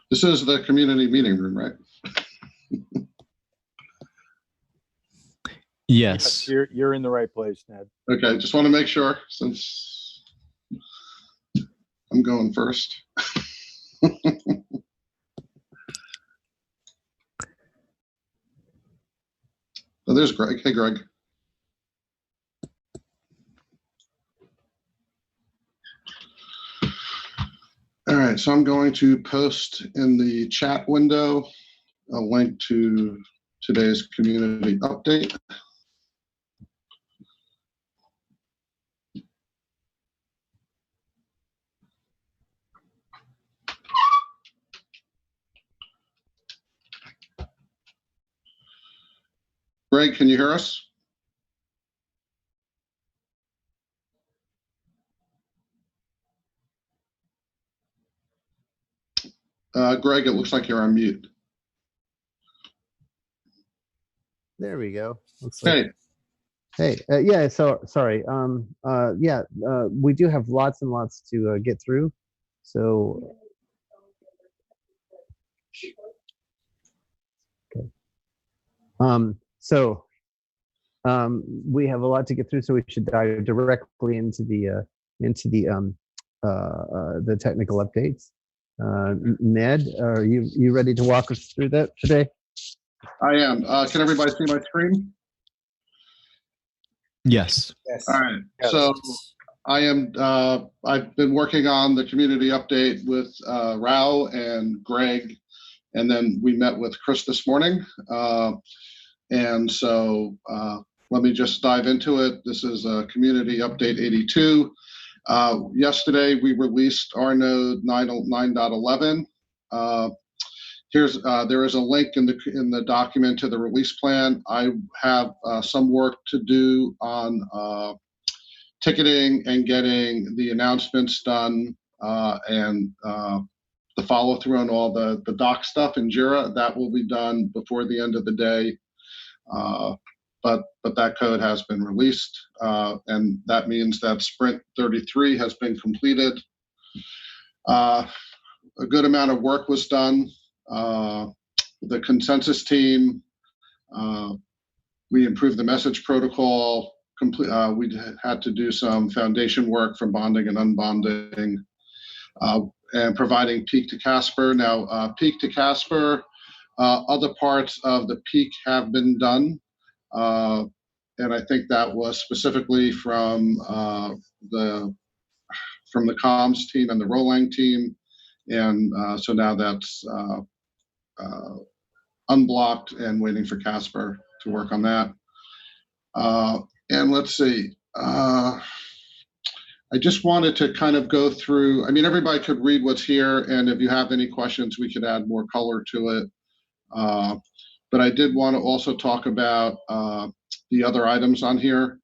This is the community meeting room, right? Yes. You're in the right place, Ned. Okay, just want to make sure since I'm going first. Oh, there's Greg. Hey, Greg. All right, so I'm going to post in the chat window a link to today's community update. Greg, can you hear us? Greg, it looks like you're on mute. There we go. Looks like, Hey, yeah, so sorry. We do have lots and lots to get through. So okay. We have a lot to get through, so we should dive directly into the technical updates. Ned, are you ready to walk us through that today? I am. Can everybody see my screen? Yes. Yes. All right. Yes. So I am. I've been working on the community update with Rao and Greg, and then we met with Chris this morning. And so let me just dive into it. This is Community Update 82. Yesterday we released our node 9.11. There is a link in the document to the release plan. I have some work to do on ticketing and getting the announcements done and the follow through on all the doc stuff in Jira. That will be done before the end of the day. But that code has been released, and that means that Sprint 33 has been completed. A good amount of work was done. The consensus team, we improved the message protocol. We had to do some foundation work for bonding and unbonding, and providing peak to Casper. Now, peak to Casper, other parts of the peak have been done. And I think that was specifically from the comms team and the Rolang team. And so now that's unblocked and waiting for Casper to work on that. And let's see. I just wanted to kind of go through, I mean, everybody could read what's here, and if you have any questions, we could add more color to it. But I did want to also talk about the other items on here.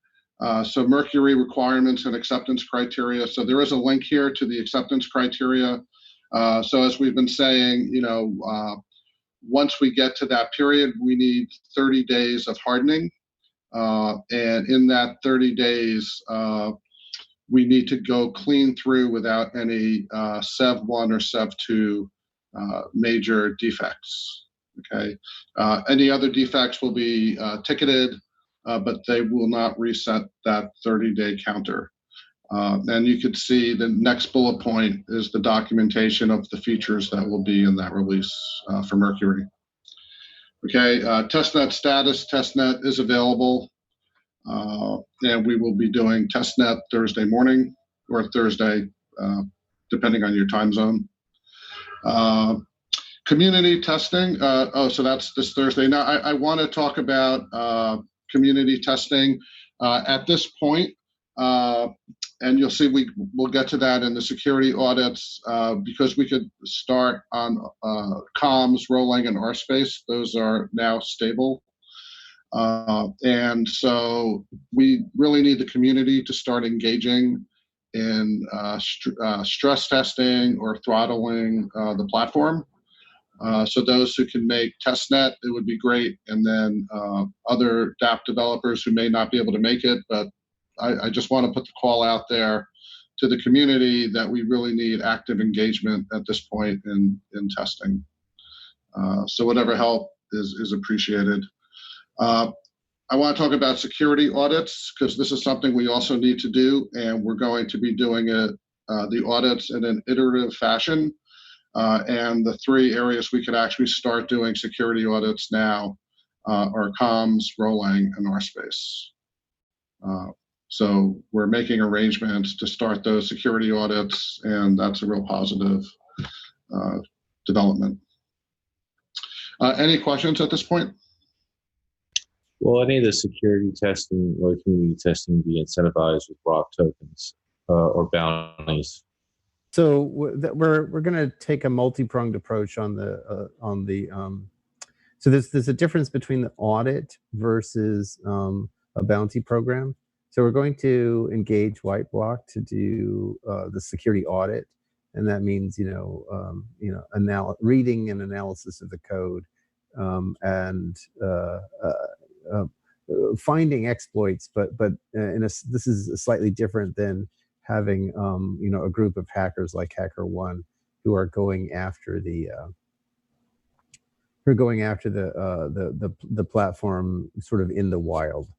So Mercury requirements and acceptance criteria. So there is a link here to the acceptance criteria. So as we've been saying, once we get to that period, we need 30 days of hardening. And in that 30 days, we need to go clean through without any SEV1 or SEV2 major defects. Okay. Any other defects will be ticketed, but they will not reset that 30-day counter. And you could see the next bullet point is the documentation of the features that will be in that release for Mercury. Okay, testnet status, testnet is available. And we will be doing testnet Thursday morning or Thursday, depending on your time zone. Community testing. So that's this Thursday. Now, I want to talk about community testing at this point, and you'll see we'll get to that in the security audits because we could start on comms, Rolang, and RSpace. Those are now stable. And so we really need the community to start engaging in stress testing or throttling the platform. So those who can make testnet, it would be great. And then other dApp developers who may not be able to make it, but I just want to put the call out there to the community that we really need active engagement at this point in testing. So whatever help is appreciated. I want to talk about security audits because this is something we also need to do, and we're going to be doing it, the audits in an iterative fashion. And the 3 areas we could actually start doing security audits now are comms, Rolang, and RSpace. So we're making arrangements to start those security audits, and that's a real positive development. Any questions at this point? Will any of the security testing or community testing be incentivized with ROC tokens or bounties? So we're going to take a multi-pronged approach on the so there's a difference between the audit versus a bounty program. So we're going to engage Whiteblock to do the security audit, and that means reading and analysis of the code and finding exploits, but this is slightly different than having a group of hackers like HackerOne who are going after the platform sort of in the wild.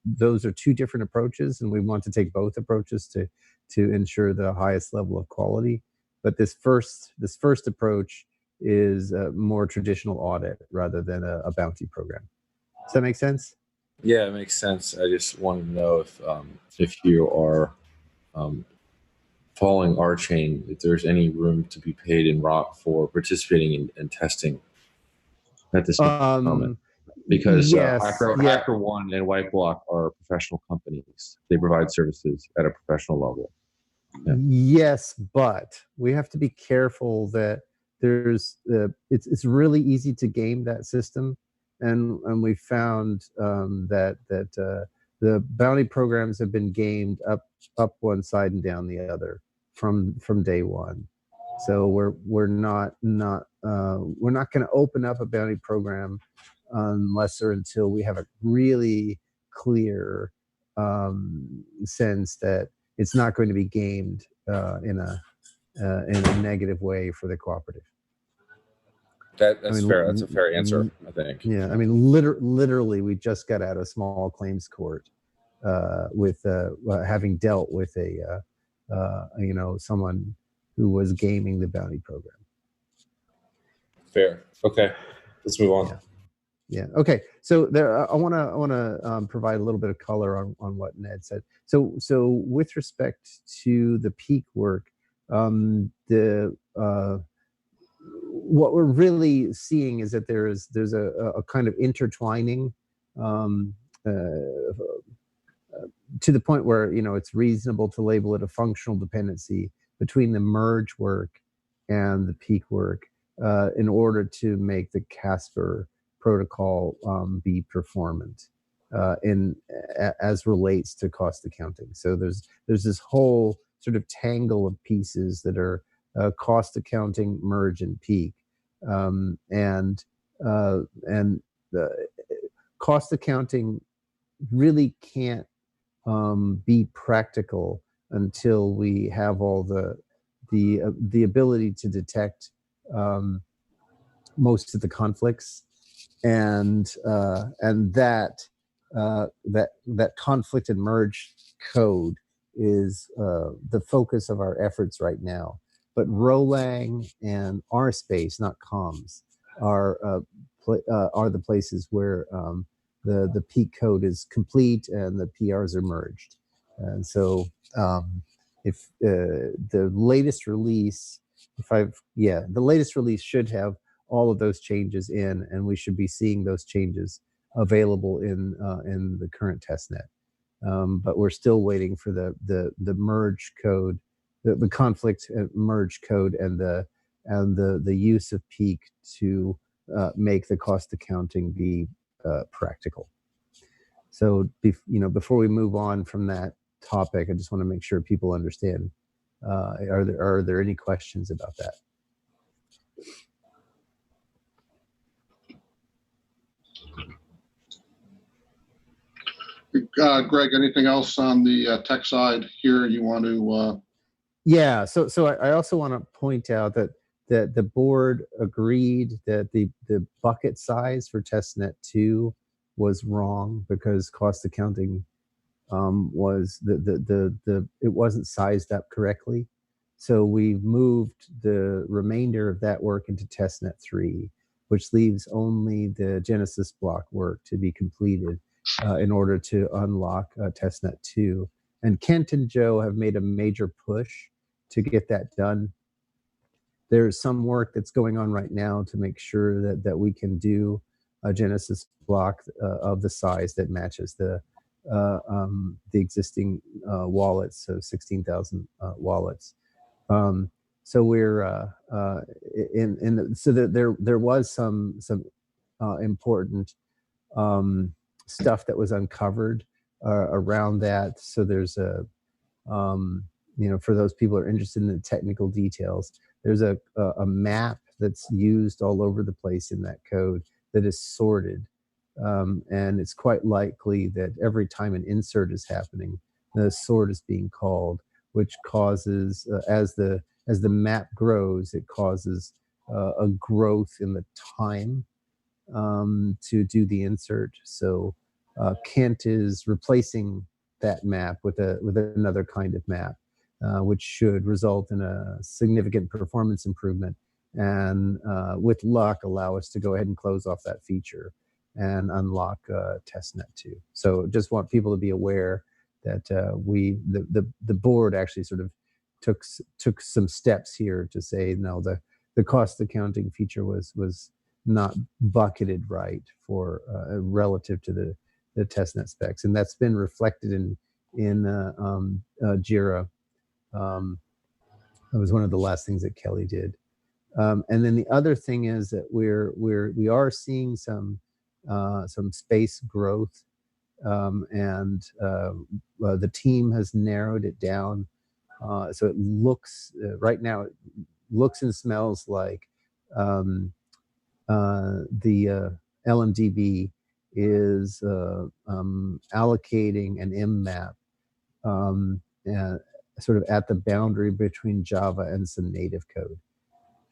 Those are 2 different approaches, and we want to take both approaches to ensure the highest level of quality. But this first approach is a more traditional audit rather than a bounty program. Does that make sense? Yeah, it makes sense. I just wanted to know if you are following RChain, if there's any room to be paid in ROC for participating in testing at this moment. Because yes, HackerOne and Whiteblock are professional companies. They provide services at a professional level. Yeah. Yes, but we have to be careful that there's it's really easy to game that system, and we found that the bounty programs have been gamed up one side and down the other from day one. So we're not going to open up a bounty program unless or until we have a really clear sense that it's not going to be gamed in a negative way for the cooperative. That's fair. That's a fair answer, I think. Yeah, I mean, literally, we just got out of small claims court with having dealt with someone who was gaming the bounty program. Fair. Okay, let's move on. Yeah. Okay. So there, I want to provide a little bit of color on what Ned said. So with respect to the peak work, what we're really seeing is that there's a kind of intertwining to the point where it's reasonable to label it a functional dependency between the merge work and the peak work in order to make the Casper protocol be performant as relates to cost accounting. So there's this whole sort of tangle of pieces that are cost accounting, merge, and peak, and the cost accounting really can't be practical until we have all the ability to detect most of the conflicts, and that conflict and merge code is the focus of our efforts right now. But Rolang and RSpace, not comms, are the places where the peak code is complete and the PRs are merged. And so if the latest release, the latest release should have all of those changes in, and we should be seeing those changes available in the current testnet. But we're still waiting for the merge code, the conflict merge code, and the use of peak to make the cost accounting be practical. So before we move on from that topic, I just want to make sure people understand. Are there any questions about that? Greg, anything else on the tech side here you want to? Yeah, so I also want to point out that the board agreed that the bucket size for testnet 2 was wrong because cost accounting was it wasn't sized up correctly. So we moved the remainder of that work into testnet 3, which leaves only the Genesis block work to be completed in order to unlock testnet 2. And Kent and Joe have made a major push to get that done. There's some work that's going on right now to make sure that we can do a Genesis block of the size that matches the existing wallets, so 16,000 wallets. So we're so that there was some important stuff that was uncovered around that. So there's a for those people who are interested in the technical details, there's a map that's used all over the place in that code that is sorted. And it's quite likely that every time an insert is happening, the sort is being called, which causes, as the map grows, it causes a growth in the time to do the insert. So Kent is replacing that map with another kind of map, which should result in a significant performance improvement, and with luck allow us to go ahead and close off that feature and unlock testnet 2. So just want people to be aware that the board actually sort of took some steps here to say no, the cost accounting feature was not bucketed right for relative to the testnet specs, and that's been reflected in Jira. That was one of the last things that Kelly did. And then the other thing is that we are seeing some space growth, and the team has narrowed it down. So it looks right now, it looks and smells like the LMDB is allocating an M map sort of at the boundary between Java and some native code.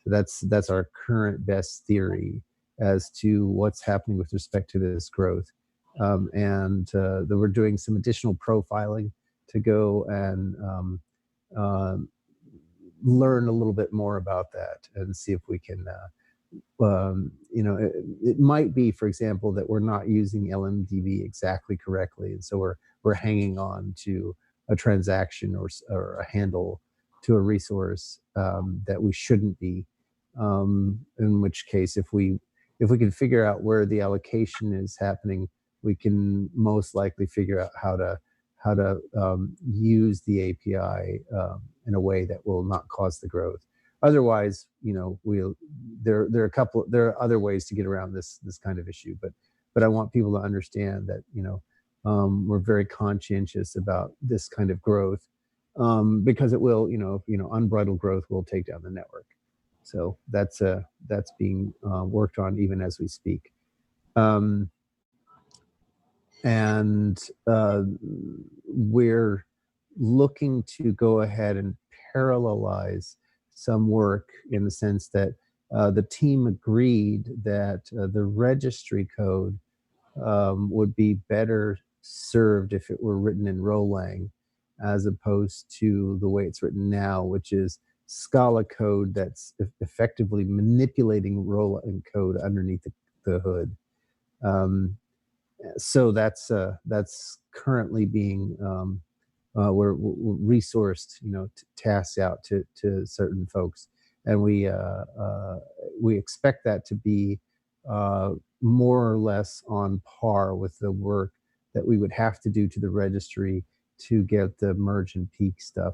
So that's our current best theory as to what's happening with respect to this growth. And that we're doing some additional profiling to go and learn a little bit more about that and see if we can, it might be, for example, that we're not using LMDB exactly correctly. And so we're hanging on to a transaction or a handle to a resource that we shouldn't be. In which case, if we can figure out where the allocation is happening, we can most likely figure out how to use the API in a way that will not cause the growth. Otherwise, there are other ways to get around this kind of issue. But I want people to understand that we're very conscientious about this kind of growth because it will, unbridled growth will take down the network. So that's being worked on even as we speak. And we're looking to go ahead and parallelize some work in the sense that the team agreed that the registry code would be better served if it were written in Rolang as opposed to the way it's written now, which is Scala code that's effectively manipulating Rolang code underneath the hood. So that's currently being we're resourced, tasks out to certain folks, and we expect that to be more or less on par with the work that we would have to do to the registry to get the merge and peak stuff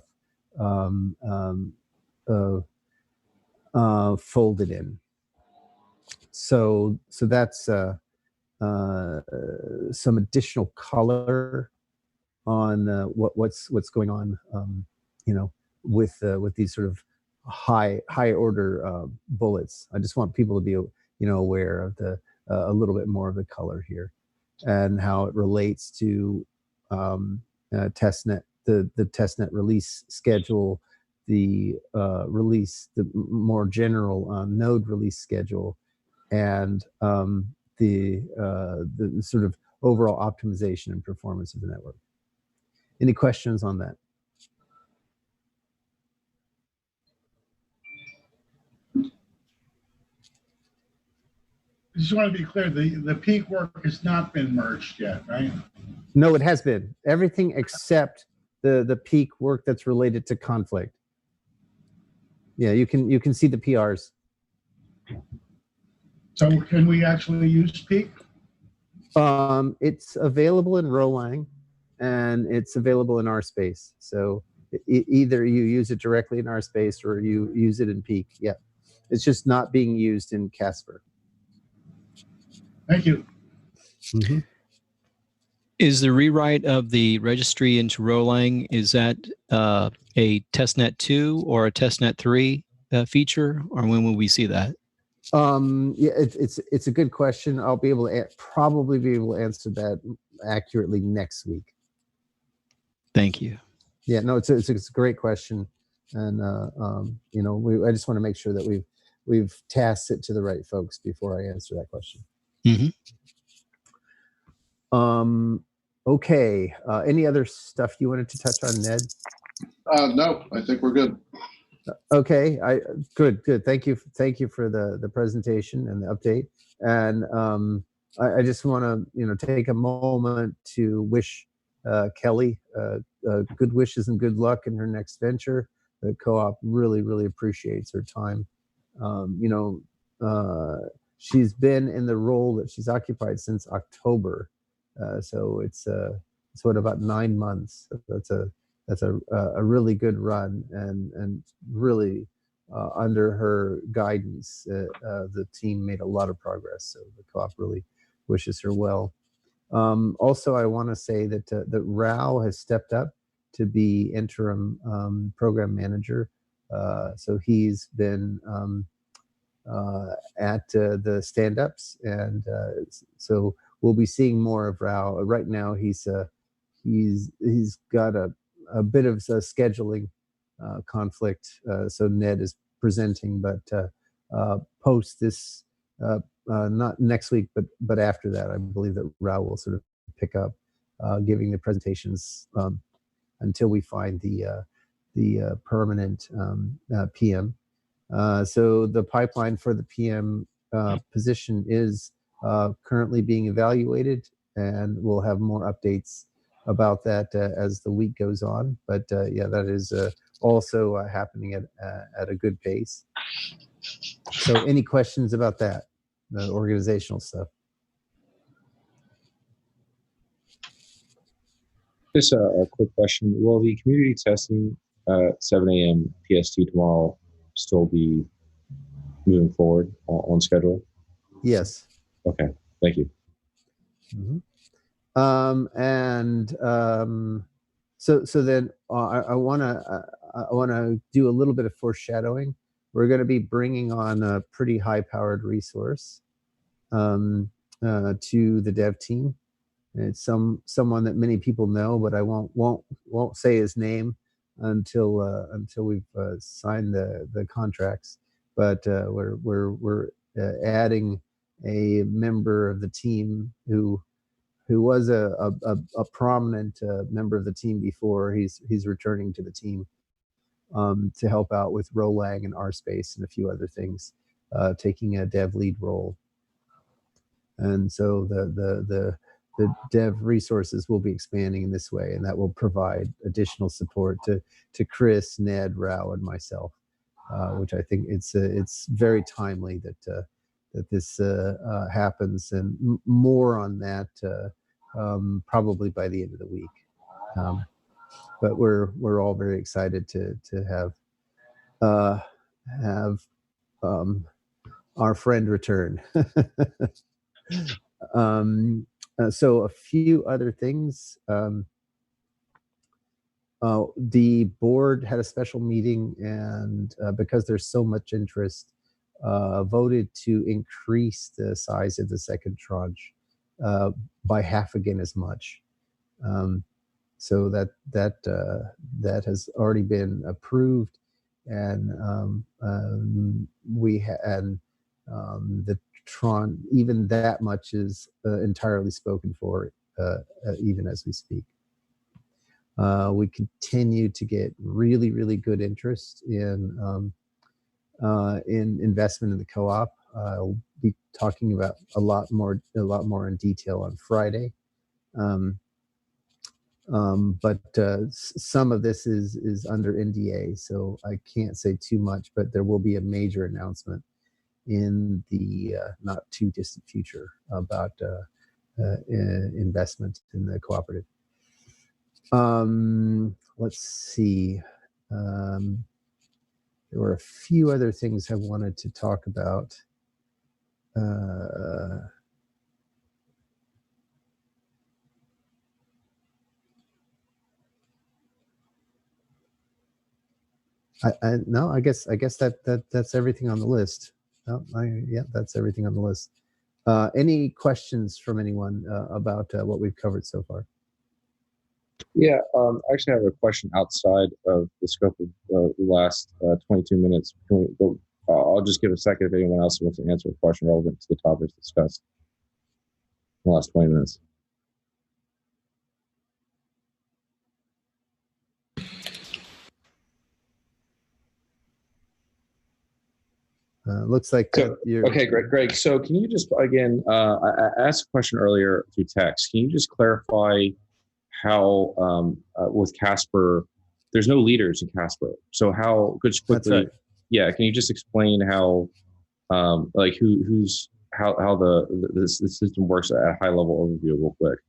folded in. So that's some additional color on what's going on, with these sort of high order bullets. I just want people to be aware of a little bit more of the color here and how it relates to testnet, the testnet release schedule, the more general node release schedule, and the sort of overall optimization and performance of the network. Any questions on that? I just want to be clear, the peak work has not been merged yet, right? No, it has been. Everything except the peak work that's related to conflict. Yeah, you can see the PRs. So can we actually use peak? It's available in Rolang, and it's available in RSpace. So either you use it directly in RSpace or you use it in peak. Yeah, it's just not being used in Casper. Thank you. Mm-hmm. Is the rewrite of the registry into Rolang, is that a testnet 2 or a testnet 3 feature, or when will we see that? Yeah, it's a good question. I'll be able to probably be able to answer that accurately next week. Thank you. Yeah, no, it's a great question, and you know, I just want to make sure that we've tasked it to the right folks before I answer that question. Mm-hmm. Okay. Any other stuff you wanted to touch on, Ned? No, I think we're good. Okay. Good. Thank you for the presentation and the update. And I just want to take a moment to wish Kelly good wishes and good luck in her next venture. The co-op really appreciates her time. She's been in the role that she's occupied since October. So it's what, about 9 months. That's a really good run, and really under her guidance, the team made a lot of progress. So the co-op really wishes her well. Also, I want to say that Rao has stepped up to be interim program manager. So he's been at the stand-ups, and so we'll be seeing more of Rao. Right now, he's got a bit of a scheduling conflict. So Ned is presenting, but post this, not next week, but after that, I believe that Rao will sort of pick up giving the presentations until we find the permanent PM. So the pipeline for the PM position is currently being evaluated, and we'll have more updates about that as the week goes on. But yeah, that is also happening at a good pace. So any questions about that, the organizational stuff? Just a quick question. Will the community testing 7 a.m. PST tomorrow still be moving forward on schedule? Yes. Okay, thank you. Mm-hmm. So then I want to do a little bit of foreshadowing. We're going to be bringing on a pretty high-powered resource to the dev team. It's someone that many people know, but I won't say his name until we've signed the contracts. But we're adding a member of the team who was a prominent member of the team before. He's returning to the team to help out with Rolang and RSpace and a few other things, taking a dev lead role. And so the dev resources will be expanding in this way, and that will provide additional support to Chris, Ned, Rao, and myself, which I think it's very timely that this happens, and more on that probably by the end of the week. But we're all very excited to have our friend return. So a few other things. The board had a special meeting, and because there's so much interest, voted to increase the size of the second tranche by half again as much. So that has already been approved, and the Tron, even that much is entirely spoken for, even as we speak. We continue to get really, really good interest in investment in the co-op. I'll be talking about a lot more in detail on Friday. But some of this is under NDA, so I can't say too much, but there will be a major announcement in the not too distant future about investment in the cooperative. Let's see. There were a few other things I wanted to talk about. No, I guess that's everything on the list. Yeah, that's everything on the list. Any questions from anyone about what we've covered so far? Yeah, I actually have a question outside of the scope of the last 22 minutes. I'll just give a second if anyone else wants to answer a question relevant to the topics discussed in the last 20 minutes. Looks like you're okay. Greg. So can you just again? I asked a question earlier through text. Can you just clarify how with Casper, there's no leaders in Casper. So how? Just quickly, that's right. Yeah. Can you just explain how, like who's how the system works at a high level overview real quick?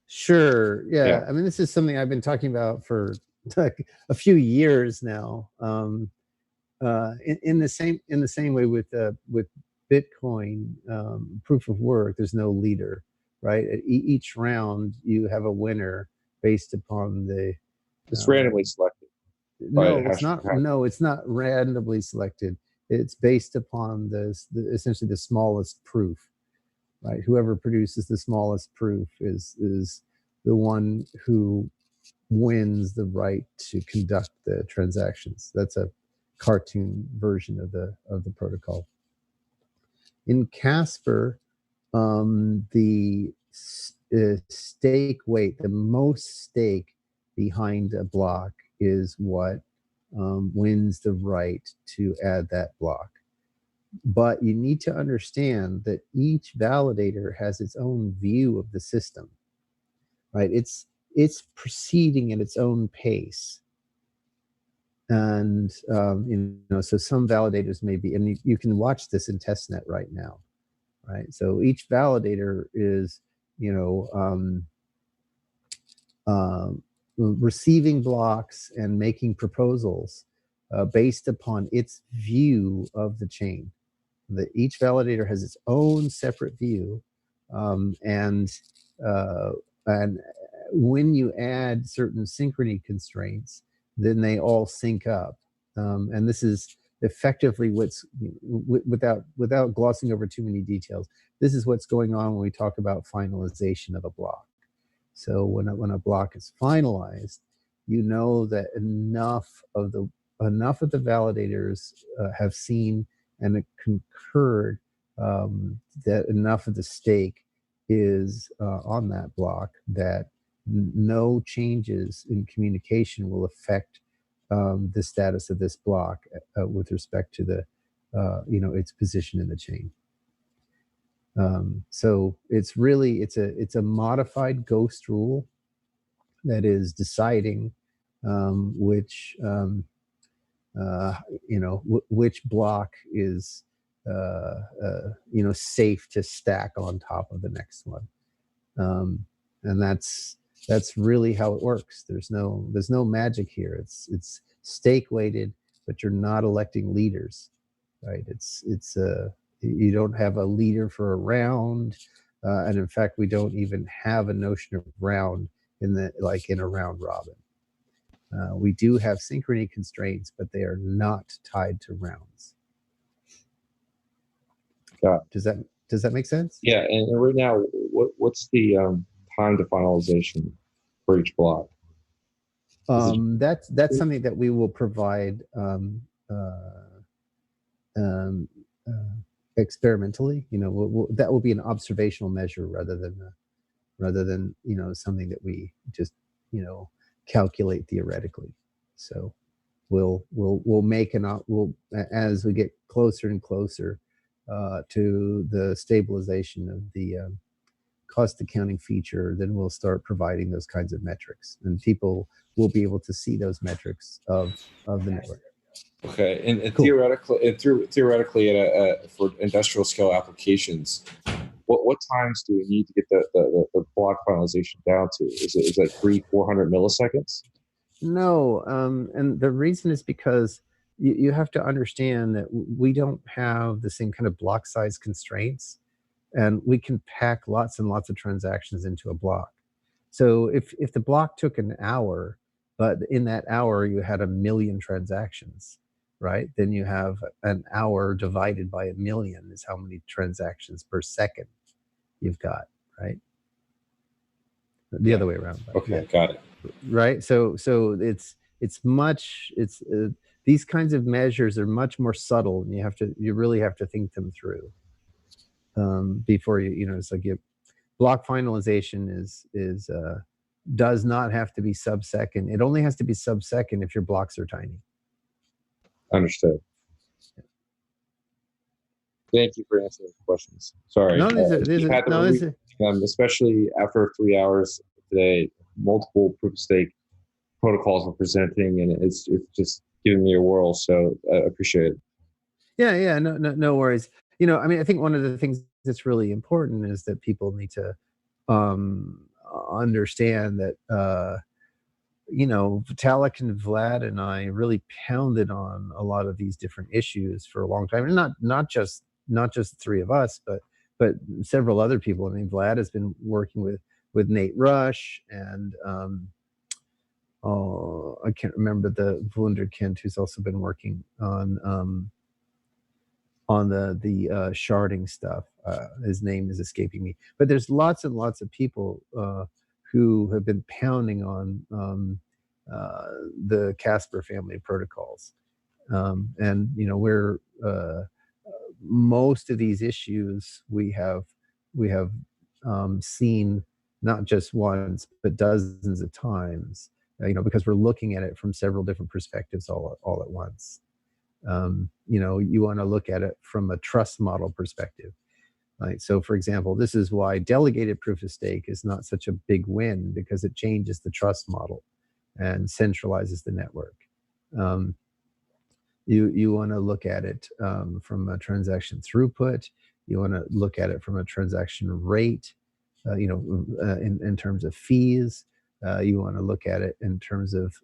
Sure. Yeah. I mean, this is something I've been talking about for like a few years now. In the same way with Bitcoin proof of work, there's no leader, right? At each round, you have a winner based upon the. It's randomly selected. No, it's not. No, it's not randomly selected. It's based upon essentially the smallest proof, right? Whoever produces the smallest proof is the one who wins the right to conduct the transactions. That's a cartoon version of the protocol. In Casper, the stake weight, the most stake behind a block is what wins the right to add that block. But you need to understand that each validator has its own view of the system, right? It's proceeding at its own pace. And, so some validators may be, and you can watch this in testnet right now, right? So each validator is, receiving blocks and making proposals based upon its view of the chain. Each validator has its own separate view, and when you add certain synchrony constraints, then they all sync up, and this is effectively what's without glossing over too many details. This is what's going on when we talk about finalization of a block. So when a block is finalized, you know that enough of the validators have seen and concurred that enough of the stake is on that block that no changes in communication will affect the status of this block with respect to the its position in the chain. So it's really it's a modified ghost rule that is deciding which which block is safe to stack on top of the next one, and that's really how it works. There's no magic here. It's stake weighted, but you're not electing leaders, right? It's you don't have a leader for a round, and in fact, we don't even have a notion of round in a round robin. We do have synchrony constraints, but they are not tied to rounds. Does that make sense? Yeah, and right now, what's the time to finalization for each block? That's something that we will provide experimentally. That will be an observational measure rather than something that we just calculate theoretically. So we'll make as we get closer and closer to the stabilization of the cost accounting feature, then we'll start providing those kinds of metrics, and people will be able to see those metrics of the network. Okay, and Cool. theoretically, for industrial scale applications, what times do we need to get the block finalization down to? Is it like 300-400 milliseconds? No, and the reason is because you have to understand that we don't have the same kind of block size constraints, and we can pack lots and lots of transactions into a block. So if the block took an hour, but in that hour you had 1 million transactions, right? Then you have an hour divided by 1 million is how many transactions per second you've got, right? The other way around. Okay, got it. Right. So these kinds of measures are much more subtle, and you really have to think them through before it's like block finalization does not have to be sub-second. It only has to be sub-second if your blocks are tiny. Understood. Thank you for answering the questions. Sorry. Especially after 3 hours today, multiple proof of stake protocols were presenting, and it's just giving me a whirl. So I appreciate it. Yeah. No worries. I think one of the things that's really important is that people need to understand that Vitalik and Vlad and I really pounded on a lot of these different issues for a long time, and not just the three of us, but several other people. I mean, Vlad has been working with Nate Rush, and I can't remember the Wunderkind, who's also been working on the sharding stuff. His name is escaping me, but there's lots and lots of people who have been pounding on the Casper family of protocols, and we're most of these issues we have seen not just once but dozens of times, because we're looking at it from several different perspectives all at once. You want to look at it from a trust model perspective. Right? So, for example, this is why delegated proof of stake is not such a big win, because it changes the trust model and centralizes the network. You want to look at it from a transaction throughput. You want to look at it from a transaction rate, in terms of fees. You want to look at it in terms of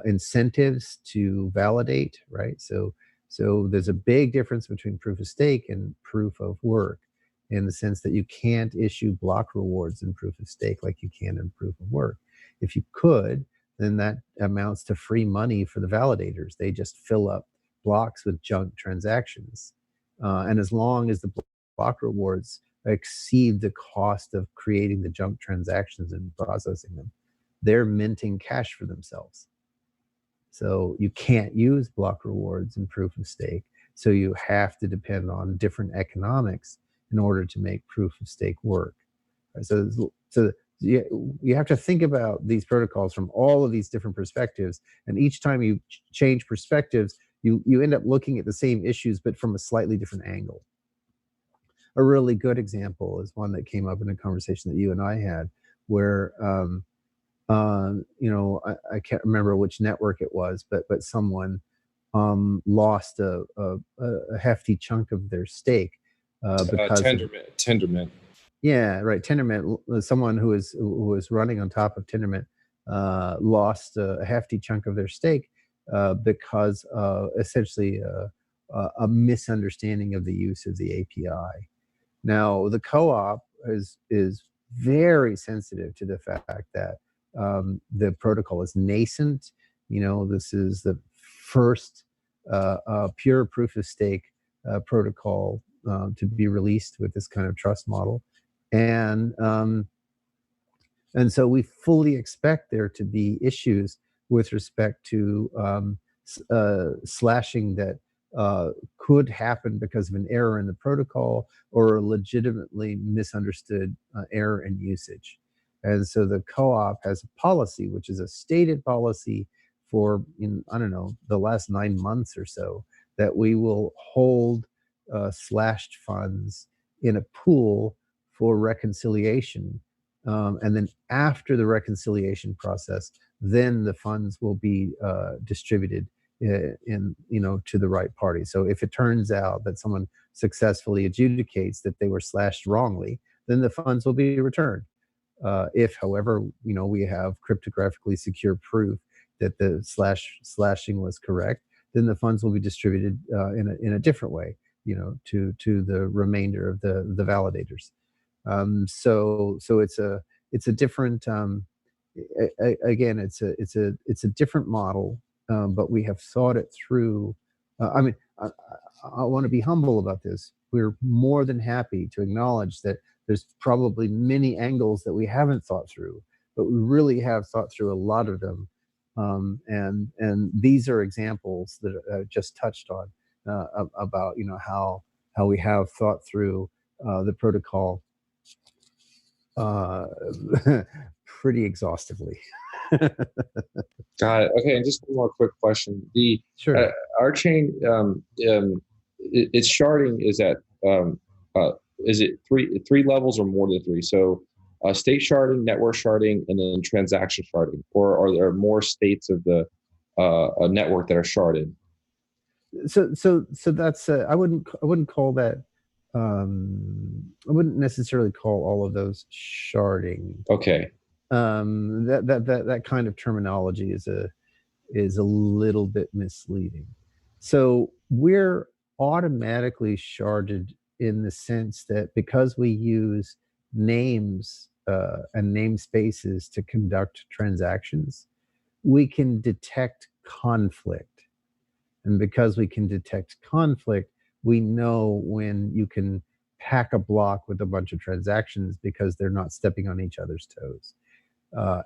incentives to validate, right? So there's a big difference between proof of stake and proof of work, in the sense that you can't issue block rewards in proof of stake like you can in proof of work. If you could, then that amounts to free money for the validators. They just fill up blocks with junk transactions. And as long as the block rewards exceed the cost of creating the junk transactions and processing them, they're minting cash for themselves. So you can't use block rewards in proof of stake. So you have to depend on different economics in order to make proof of stake work. So you have to think about these protocols from all of these different perspectives. And each time you change perspectives, you end up looking at the same issues, but from a slightly different angle. A really good example is one that came up in a conversation that you and I had, where I can't remember which network it was, but someone lost a hefty chunk of their stake because Tendermint. Yeah, right. Tendermint. Someone who was running on top of Tendermint lost a hefty chunk of their stake because essentially a misunderstanding of the use of the API. Now, the co-op is very sensitive to the fact that the protocol is nascent. This is the first pure proof of stake protocol to be released with this kind of trust model. And And so we fully expect there to be issues with respect to slashing that could happen because of an error in the protocol or a legitimately misunderstood error in usage. And so the co-op has a policy, which is a stated policy for, I don't know, the last 9 months or so, that we will hold slashed funds in a pool for reconciliation. And then after the reconciliation process, then the funds will be distributed to the right party. So if it turns out that someone successfully adjudicates that they were slashed wrongly, then the funds will be returned. If, however, we have cryptographically secure proof that the slashing was correct, then the funds will be distributed in a different way, to the remainder of the validators. So it's a different. Again, it's a different model, but we have thought it through. I want to be humble about this. We're more than happy to acknowledge that there's probably many angles that we haven't thought through, but we really have thought through a lot of them. And these are examples that I just touched on about how we have thought through the protocol pretty exhaustively. Got it. Okay, and just one more quick question. The Sure. RChain, its sharding is at is it three levels or more than three? So state sharding, network sharding, and then transaction sharding, or are there more states of the network that are sharded? So that's I wouldn't call that. I wouldn't necessarily call all of those sharding. Okay. That kind of terminology is a little bit misleading. So we're automatically sharded in the sense that because we use names and namespaces to conduct transactions, we can detect conflict. And because we can detect conflict, we know when you can pack a block with a bunch of transactions because they're not stepping on each other's toes.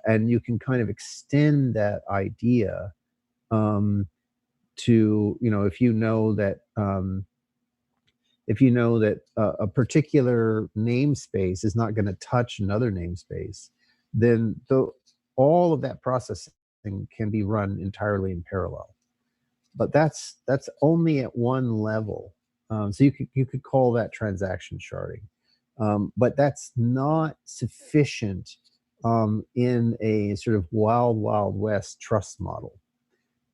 And you can kind of extend that idea to, if you know that a particular namespace is not going to touch another namespace, then all of that processing can be run entirely in parallel. But that's only at one level. So you could call that transaction sharding, but that's not sufficient in a sort of wild west trust model,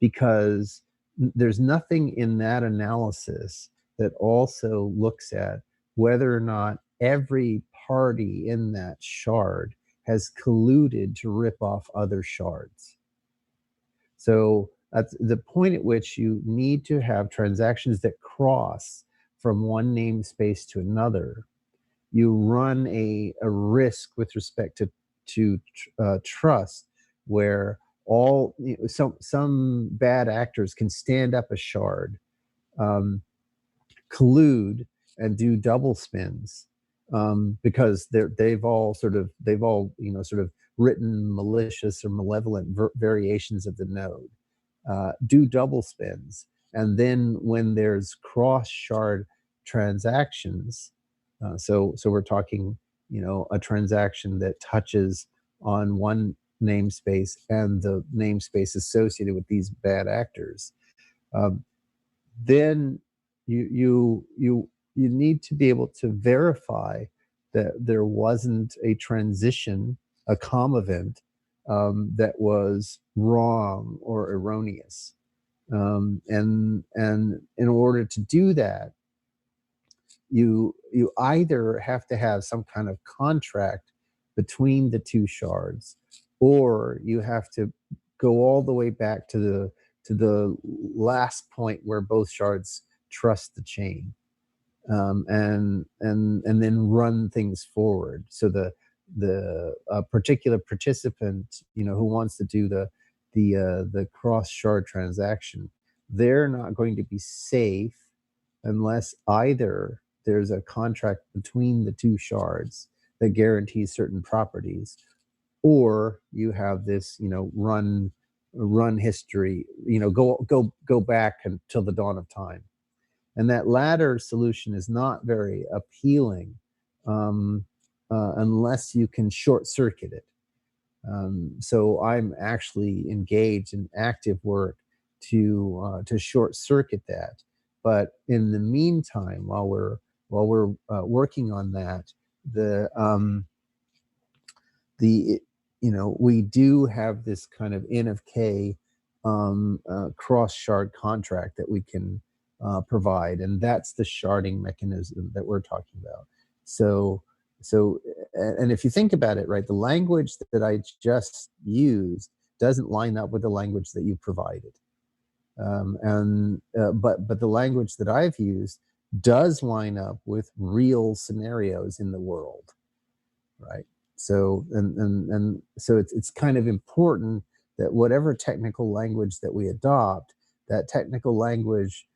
because there's nothing in that analysis that also looks at whether or not every party in that shard has colluded to rip off other shards. So at the point at which you need to have transactions that cross from one namespace to another, you run a risk with respect to trust, where some bad actors can stand up a shard, collude, and do double spins, because they've all sort of written malicious or malevolent variations of the node, do double spins, and then when there's cross shard transactions, so we're talking a transaction that touches on one namespace and the namespace associated with these bad actors, then you need to be able to verify that there wasn't a transition, a COM event, that was wrong or erroneous, and in order to do that, you either have to have some kind of contract between the two shards, or you have to go all the way back to the last point where both shards trust the chain, and then run things forward. So the particular participant, who wants to do the cross shard transaction, they're not going to be safe unless either there's a contract between the two shards that guarantees certain properties, or you have this, run history, go back until the dawn of time. And that latter solution is not very appealing unless you can short circuit it. So I'm actually engaged in active work to short circuit that. But in the meantime, while we're working on that, we do have this kind of N of K cross shard contract that we can provide, and that's the sharding mechanism that we're talking about. So, and if you think about it, right, the language that I just used doesn't line up with the language that you provided, but the language that I've used does line up with real scenarios in the world, right? So and so it's kind of important that whatever technical language that we adopt, that technical language,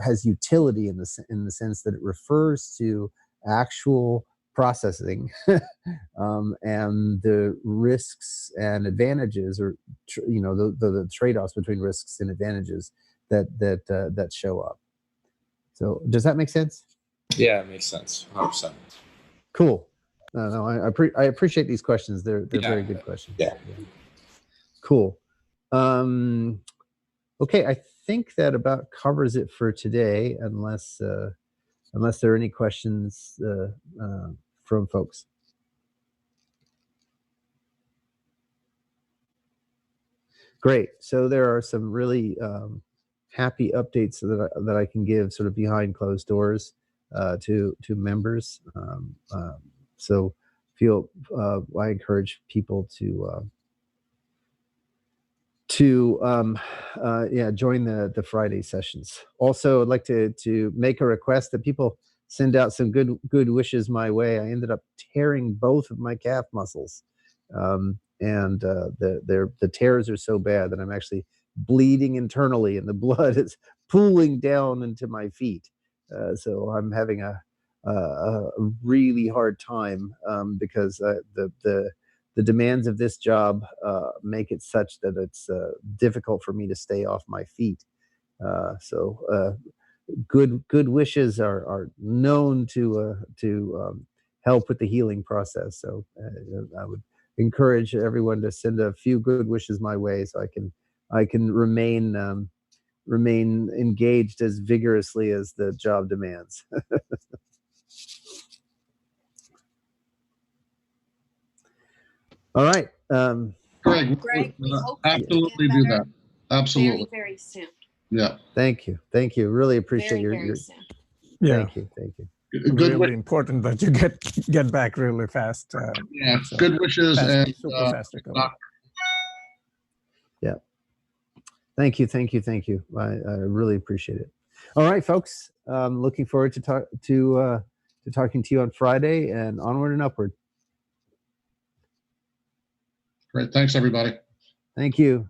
has utility in the sense that it refers to actual processing and the risks and advantages, or the trade-offs between risks and advantages that show up. So does that make sense? Yeah, it makes sense. 100%. Cool. No, I appreciate these questions. They're very good questions. Yeah. Cool. Okay, I think that about covers it for today, unless there are any questions from folks. Great. So there are some really happy updates that I can give sort of behind closed doors to members. So I encourage people to join the Friday sessions. Also, I'd like to make a request that people send out some good wishes my way. I ended up tearing both of my calf muscles, and the tears are so bad that I'm actually bleeding internally, and the blood is pooling down into my feet. So I'm having a really hard time because the demands of this job make it such that it's difficult for me to stay off my feet. So good wishes are known to help with the healing process. So I would encourage everyone to send a few good wishes my way, so I can remain engaged as vigorously as the job demands. All right. Greg, we hope absolutely you do get that. Absolutely. very, very soon. Yeah. Thank you. Really appreciate Very soon. Yeah. Thank you. Good really important that you get back really fast. Yeah. So Good wishes and super fast recovery. Yeah. Thank you. I really appreciate it. All right, folks. Looking forward to talking to you on Friday, and onward and upward. great. Thanks, everybody. Thank you.